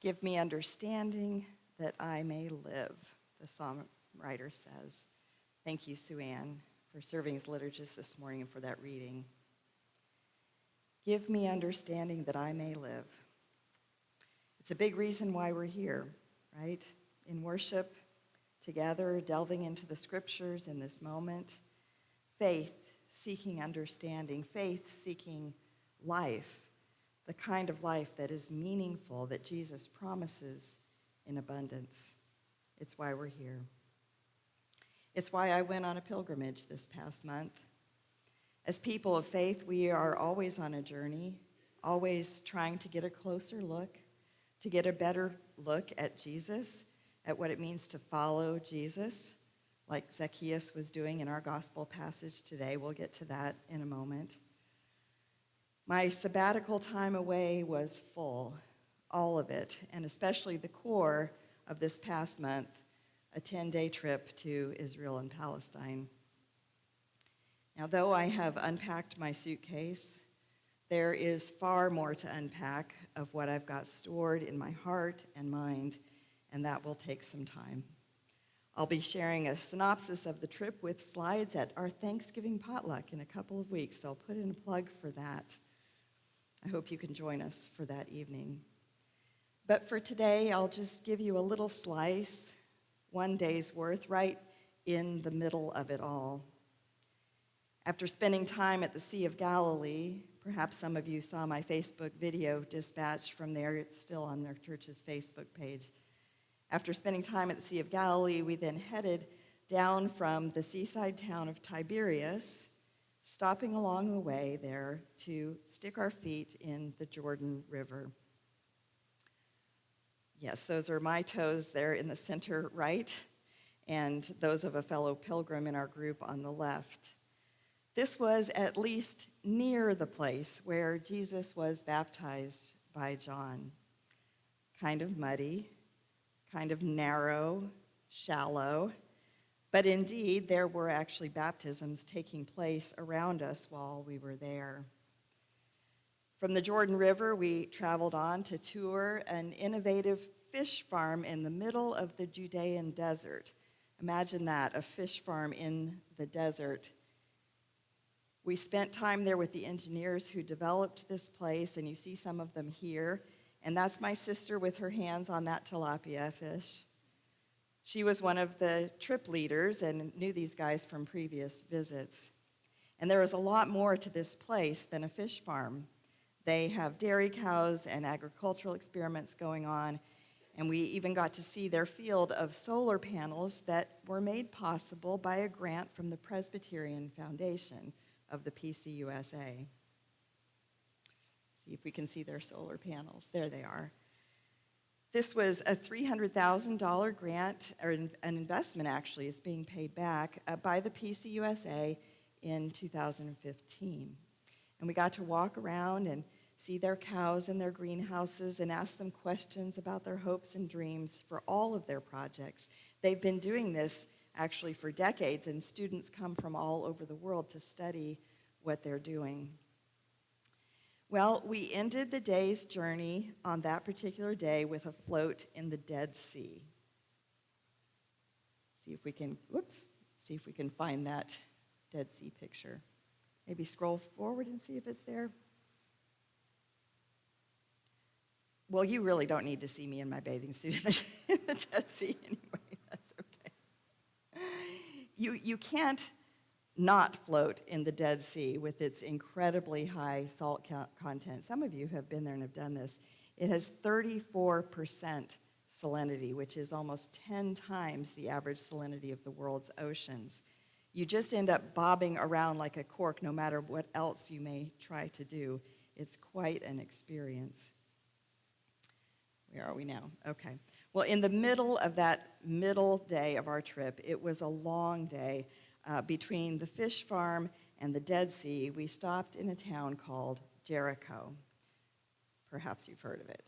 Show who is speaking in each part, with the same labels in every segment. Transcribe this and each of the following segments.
Speaker 1: Give me understanding that I may live, the psalm writer says. Thank you, Sue Ann, for serving as liturgist this morning and for that reading. Give me understanding that I may live. It's a big reason why we're here, right? In worship, together, delving into the scriptures in this moment. Faith, seeking understanding. Faith, seeking life. The kind of life that is meaningful, that Jesus promises in abundance. It's why we're here. It's why I went on a pilgrimage this past month. As people of faith, we are always on a journey, always trying to get a closer look, to get a better look at Jesus, at what it means to follow Jesus, like Zacchaeus was doing in our gospel passage today. We'll get to that in a moment. My sabbatical time away was full, all of it, and especially the core of this past month, a 10-day trip to Israel and Palestine. Now, though I have unpacked my suitcase, there is far more to unpack of what I've got stored in my heart and mind, and that will take some time. I'll be sharing a synopsis of the trip with slides at our Thanksgiving potluck in a couple of weeks, so I'll put in a plug for that. I hope you can join us for that evening. But for today, I'll just give you a little slice, one day's worth, right in the middle of it all. After spending time at the Sea of Galilee, perhaps some of you saw my Facebook video dispatched from there. It's still on their church's Facebook page. After spending time at the Sea of Galilee, we then headed down from the seaside town of Tiberias, stopping along the way there to stick our feet in the Jordan River. Yes, those are my toes there in the center right, and those of a fellow pilgrim in our group on the left. This was at least near the place where Jesus was baptized by John. Kind of muddy, kind of narrow, shallow, but indeed there were actually baptisms taking place around us while we were there. From the Jordan River, we traveled on to tour an innovative fish farm in the middle of the Judean desert. Imagine that, a fish farm in the desert. We spent time there with the engineers who developed this place, and you see some of them here. And that's my sister with her hands on that tilapia fish. She was one of the trip leaders and knew these guys from previous visits. And there is a lot more to this place than a fish farm. They have dairy cows and agricultural experiments going on, and we even got to see their field of solar panels that were made possible by a grant from the Presbyterian Foundation of the PCUSA. See if we can see their solar panels. There they are. This was a $300,000 grant, or an investment actually, is being paid back by the PCUSA in 2015. And we got to walk around and see their cows in their greenhouses and ask them questions about their hopes and dreams for all of their projects. They've been doing this actually for decades, and students come from all over the world to study what they're doing. Well, we ended the day's journey on that particular day with a float in the Dead Sea. See if we can find that Dead Sea picture. Maybe scroll forward and see if it's there. Well, you really don't need to see me in my bathing suit in the Dead Sea anyway. That's okay. You can't not float in the Dead Sea with its incredibly high salt content. Some of you have been there and have done this. It has 34% salinity, which is almost 10 times the average salinity of the world's oceans. You just end up bobbing around like a cork no matter what else you may try to do. It's quite an experience. Where are we now? Okay. Well, in the middle of that middle day of our trip, it was a long day. Between the fish farm and the Dead Sea, we stopped in a town called Jericho. Perhaps you've heard of it.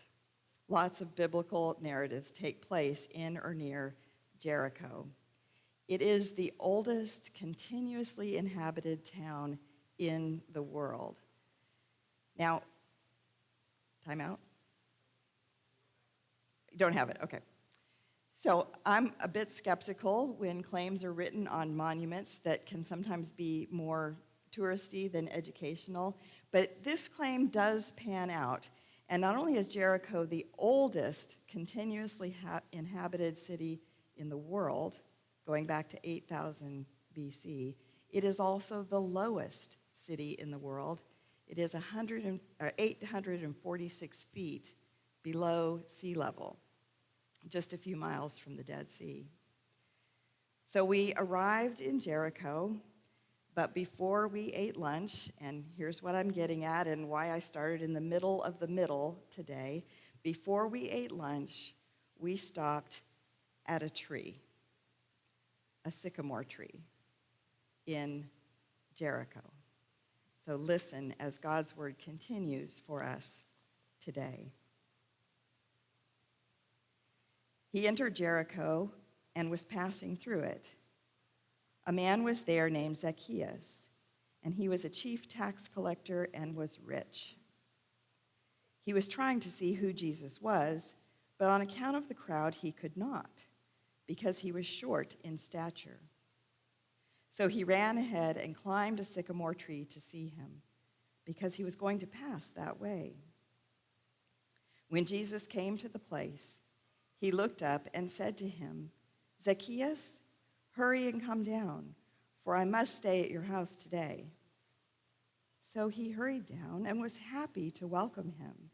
Speaker 1: Lots of biblical narratives take place in or near Jericho. It is the oldest continuously inhabited town in the world. Now, time out. You don't have it, okay. So I'm a bit skeptical when claims are written on monuments that can sometimes be more touristy than educational, but this claim does pan out. And not only is Jericho the oldest continuously inhabited city in the world, going back to 8,000 BC, it is also the lowest city in the world. It is 846 feet below sea level, just a few miles from the Dead Sea. So we arrived in Jericho, but before we ate lunch, and here's what I'm getting at and why I started in the middle of the middle today, before we ate lunch, we stopped at a tree, a sycamore tree in Jericho. So listen as God's word continues for us today. He entered Jericho and was passing through it. A man was there named Zacchaeus, and he was a chief tax collector and was rich. He was trying to see who Jesus was, but on account of the crowd, he could not, because he was short in stature. So he ran ahead and climbed a sycamore tree to see him, because he was going to pass that way. When Jesus came to the place, he looked up and said to him, "Zacchaeus, hurry and come down, for I must stay at your house today." So he hurried down and was happy to welcome him.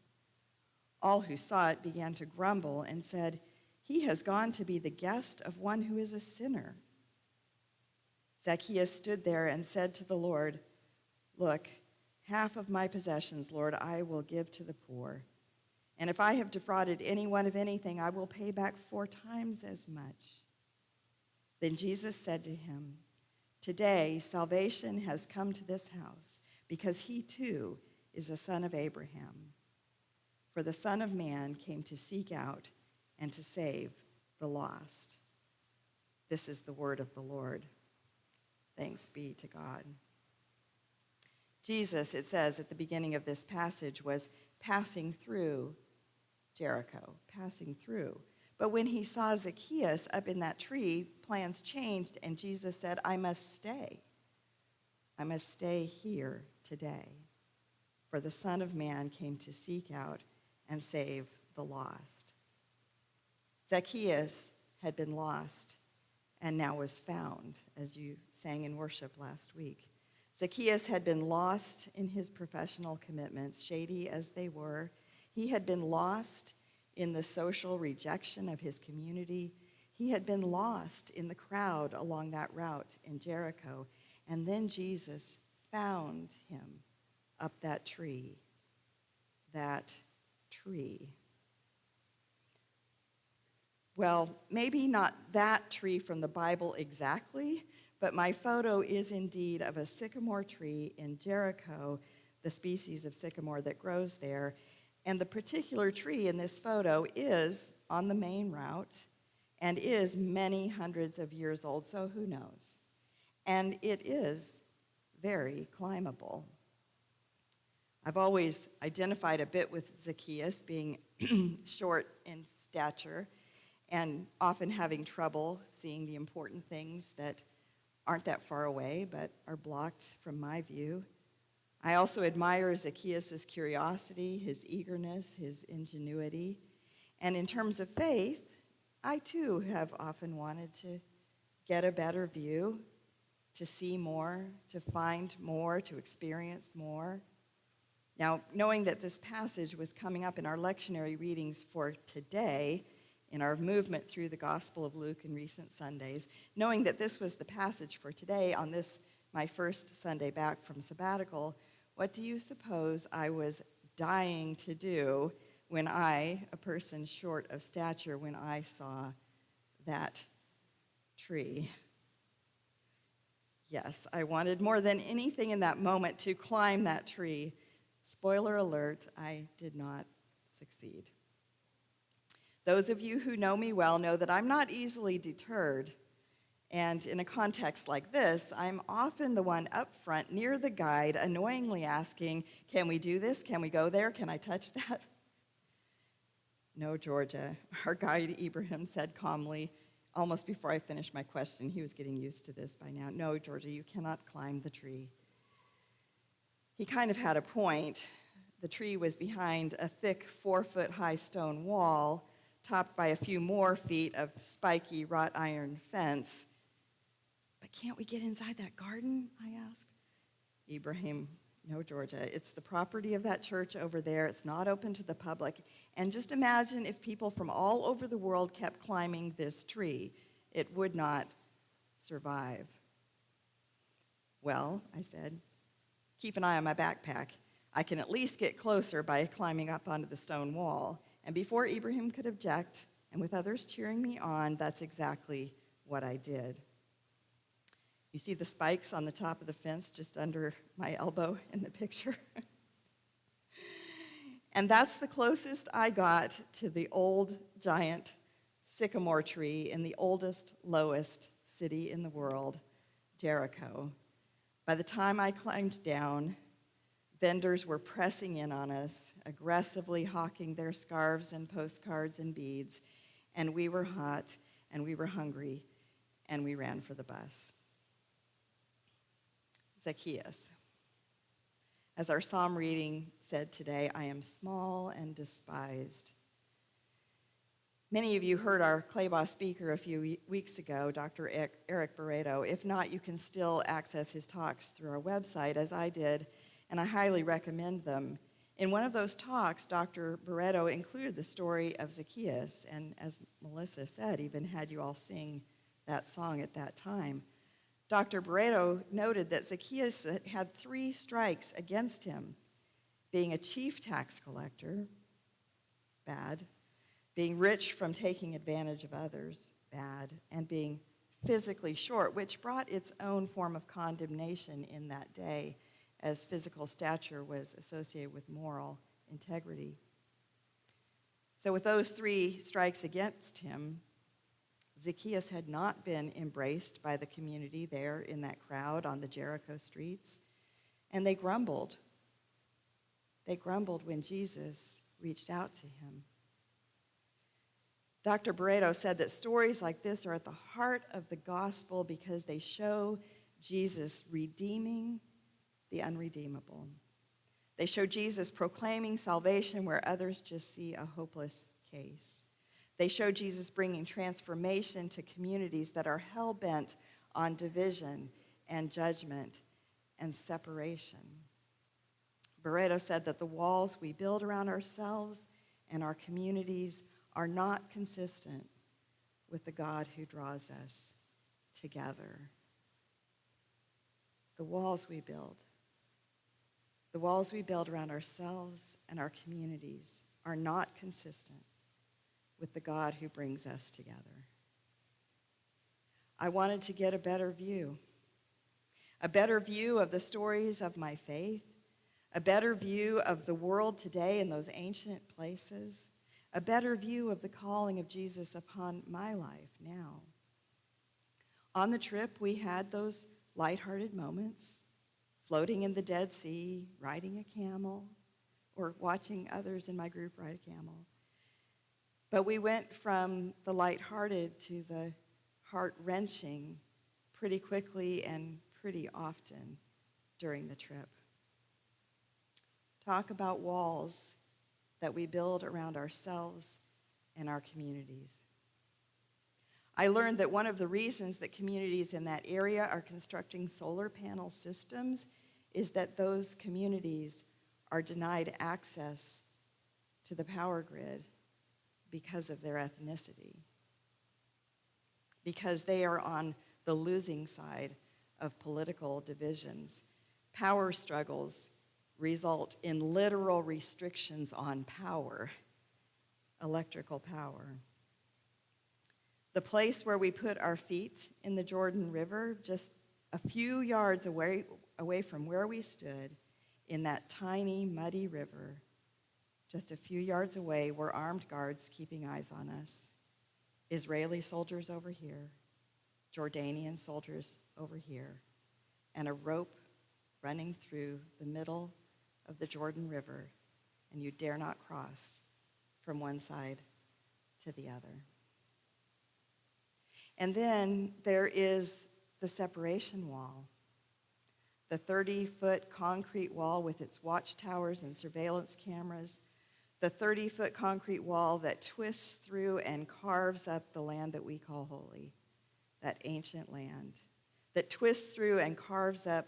Speaker 1: All who saw it began to grumble and said, "He has gone to be the guest of one who is a sinner." Zacchaeus stood there and said to the Lord, "Look, half of my possessions, Lord, I will give to the poor. And if I have defrauded anyone of anything, I will pay back 4 times as much." Then Jesus said to him, "Today salvation has come to this house, because he too is a son of Abraham. For the Son of Man came to seek out and to save the lost." This is the word of the Lord. Thanks be to God. Jesus, it says at the beginning of this passage, was passing through Jericho, passing through. But when he saw Zacchaeus up in that tree, plans changed, and Jesus said, I must stay. I must stay here today. For the Son of Man came to seek out and save the lost. Zacchaeus had been lost and now was found, as you sang in worship last week. Zacchaeus had been lost in his professional commitments, shady as they were. He had been lost in the social rejection of his community. He had been lost in the crowd along that route in Jericho. And then Jesus found him up that tree. That tree. Well, maybe not that tree from the Bible exactly, but my photo is indeed of a sycamore tree in Jericho, the species of sycamore that grows there. And the particular tree in this photo is on the main route and is many hundreds of years old, so who knows? And it is very climbable. I've always identified a bit with Zacchaeus being short in stature and often having trouble seeing the important things that aren't that far away but are blocked from my view. I also admire Zacchaeus' curiosity, his eagerness, his ingenuity. And in terms of faith, I too have often wanted to get a better view, to see more, to find more, to experience more. Now, knowing that this passage was coming up in our lectionary readings for today, in our movement through the Gospel of Luke in recent Sundays, knowing that this was the passage for today on this, my first Sunday back from sabbatical, what do you suppose I was dying to do when I, a person short of stature, when I saw that tree? Yes, I wanted more than anything in that moment to climb that tree. Spoiler alert, I did not succeed. Those of you who know me well know that I'm not easily deterred. And in a context like this, I'm often the one up front near the guide, annoyingly asking, can we do this? Can we go there? Can I touch that? "No, Georgia," our guide Ibrahim said calmly, almost before I finished my question. He was getting used to this by now. "No, Georgia, you cannot climb the tree." He kind of had a point. The tree was behind a thick 4-foot-high stone wall, topped by a few more feet of spiky wrought iron fence. "But can't we get inside that garden?" I asked. Ibrahim, "No, Georgia, it's the property of that church over there. It's not open to the public. And just imagine if people from all over the world kept climbing this tree. It would not survive." "Well," I said, "keep an eye on my backpack. I can at least get closer by climbing up onto the stone wall." And before Ibrahim could object, and with others cheering me on, that's exactly what I did. You see the spikes on the top of the fence just under my elbow in the picture? And that's the closest I got to the old giant sycamore tree in the oldest, lowest city in the world, Jericho. By the time I climbed down, vendors were pressing in on us, aggressively hawking their scarves and postcards and beads, and we were hot, and we were hungry, and we ran for the bus. Zacchaeus. As our psalm reading said today, "I am small and despised." Many of you heard our Claybah speaker a few weeks ago, Dr. Eric Barreto. If not, you can still access his talks through our website, as I did, and I highly recommend them. In one of those talks, Dr. Barreto included the story of Zacchaeus, and as Melissa said, even had you all sing that song at that time. Dr. Barreto noted that Zacchaeus had 3 strikes against him: being a chief tax collector, bad; being rich from taking advantage of others, bad; and being physically short, which brought its own form of condemnation in that day, as physical stature was associated with moral integrity. So with those 3 strikes against him, Zacchaeus had not been embraced by the community there in that crowd on the Jericho streets, and they grumbled. They grumbled when Jesus reached out to him. Dr. Barreto said that stories like this are at the heart of the gospel because they show Jesus redeeming the unredeemable. They show Jesus proclaiming salvation where others just see a hopeless case. They show Jesus bringing transformation to communities that are hell-bent on division and judgment and separation. Barreto said that the walls we build around ourselves and our communities are not consistent with the God who draws us together. The walls we build around ourselves and our communities are not consistent with the God who brings us together. I wanted to get a better view of the stories of my faith, a better view of the world today in those ancient places, a better view of the calling of Jesus upon my life now. On the trip, we had those lighthearted moments, floating in the Dead Sea, riding a camel, or watching others in my group ride a camel. But we went from the lighthearted to the heart-wrenching pretty quickly and pretty often during the trip. Talk about walls that we build around ourselves and our communities. I learned that one of the reasons that communities in that area are constructing solar panel systems is that those communities are denied access to the power grid because of their ethnicity, because they are on the losing side of political divisions. Power struggles result in literal restrictions on power, electrical power. The place where we put our feet in the Jordan River, just a few yards away from where we stood in that tiny, muddy river, just a few yards away were armed guards keeping eyes on us. Israeli soldiers over here, Jordanian soldiers over here, and a rope running through the middle of the Jordan River, and you dare not cross from one side to the other. And then there is the separation wall, the 30-foot concrete wall with its watchtowers and surveillance cameras, the 30-foot concrete wall that twists through and carves up the land that we call holy, that ancient land, that twists through and carves up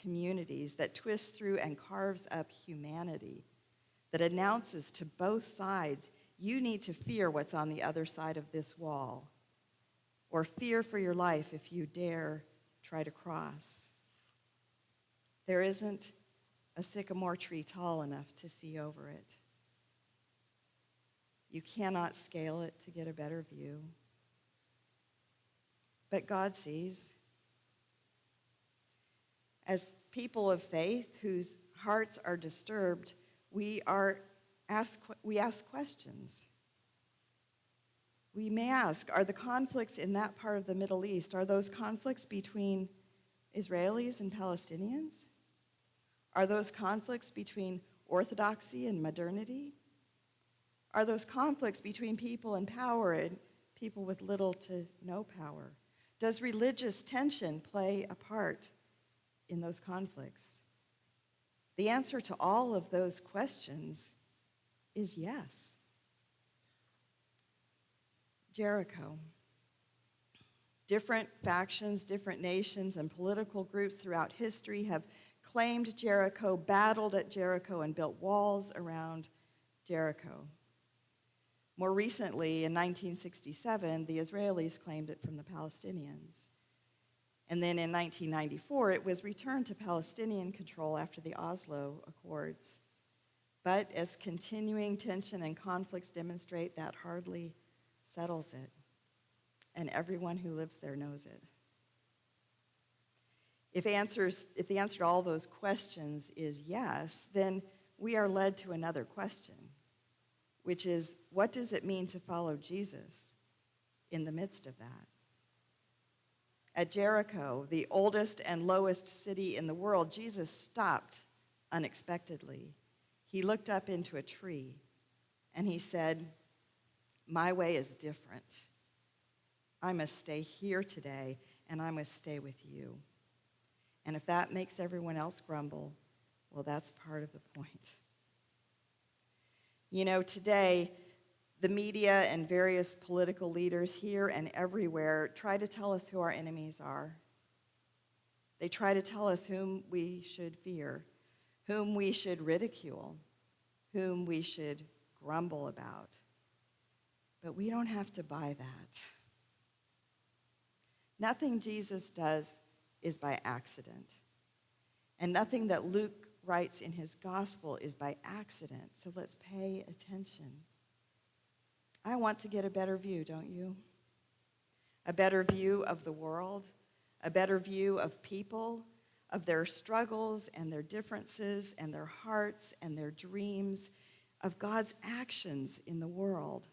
Speaker 1: communities, that twists through and carves up humanity, that announces to both sides, you need to fear what's on the other side of this wall, or fear for your life if you dare try to cross. There isn't a sycamore tree tall enough to see over it. You cannot scale it to get a better view. But God sees. As people of faith whose hearts are disturbed, we ask questions. We may ask, are the conflicts in that part of the Middle East, are those conflicts between Israelis and Palestinians? Are those conflicts between orthodoxy and modernity? Are those conflicts between people in power and people with little to no power? Does religious tension play a part in those conflicts? The answer to all of those questions is yes. Jericho. Different factions, different nations, and political groups throughout history have claimed Jericho, battled at Jericho, and built walls around Jericho. More recently, in 1967, the Israelis claimed it from the Palestinians. And then in 1994, it was returned to Palestinian control after the Oslo Accords. But as continuing tension and conflicts demonstrate, that hardly settles it. And everyone who lives there knows it. If the answer to all those questions is yes, then we are led to another question, which is, what does it mean to follow Jesus in the midst of that? At Jericho, the oldest and lowest city in the world, Jesus stopped unexpectedly. He looked up into a tree and he said, my way is different. I must stay here today and I must stay with you. And if that makes everyone else grumble, well, that's part of the point. You know, today, the media and various political leaders here and everywhere try to tell us who our enemies are. They try to tell us whom we should fear, whom we should ridicule, whom we should grumble about. But we don't have to buy that. Nothing Jesus does is by accident. And nothing that Luke writes in his gospel is by accident. So let's pay attention. I want to get a better view, don't you? A better view of the world, a better view of people, of their struggles and their differences and their hearts and their dreams, of God's actions in the world.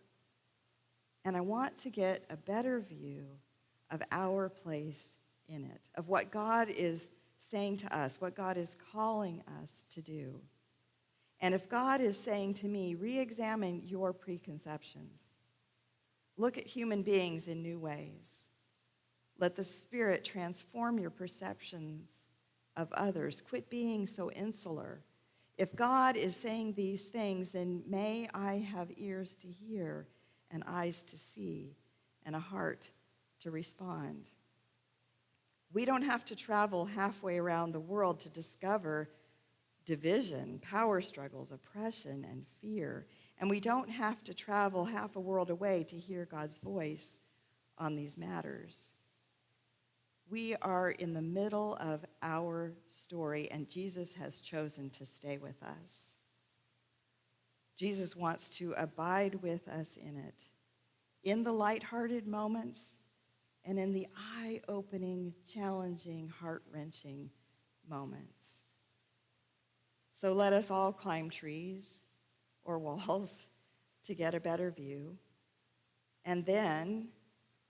Speaker 1: And I want to get a better view of our place in it, of what God is saying to us, what God is calling us to do. And if God is saying to me, re-examine your preconceptions. Look at human beings in new ways. Let the Spirit transform your perceptions of others. Quit being so insular. If God is saying these things, then may I have ears to hear and eyes to see and a heart to respond. We don't have to travel halfway around the world to discover division, power struggles, oppression, and fear. And we don't have to travel half a world away to hear God's voice on these matters. We are in the middle of our story, and Jesus has chosen to stay with us. Jesus wants to abide with us in it, in the lighthearted moments and in the eye-opening, challenging, heart-wrenching moments. So let us all climb trees or walls to get a better view. And then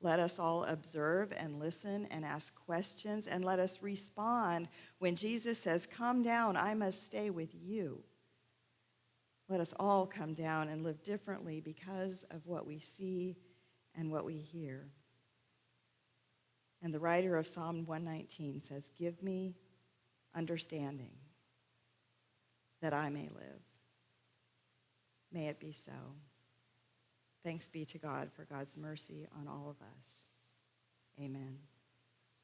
Speaker 1: let us all observe and listen and ask questions, and let us respond when Jesus says, come down, I must stay with you. Let us all come down and live differently because of what we see and what we hear. And the writer of Psalm 119 says, "Give me understanding that I may live." May it be so. Thanks be to God for God's mercy on all of us. Amen.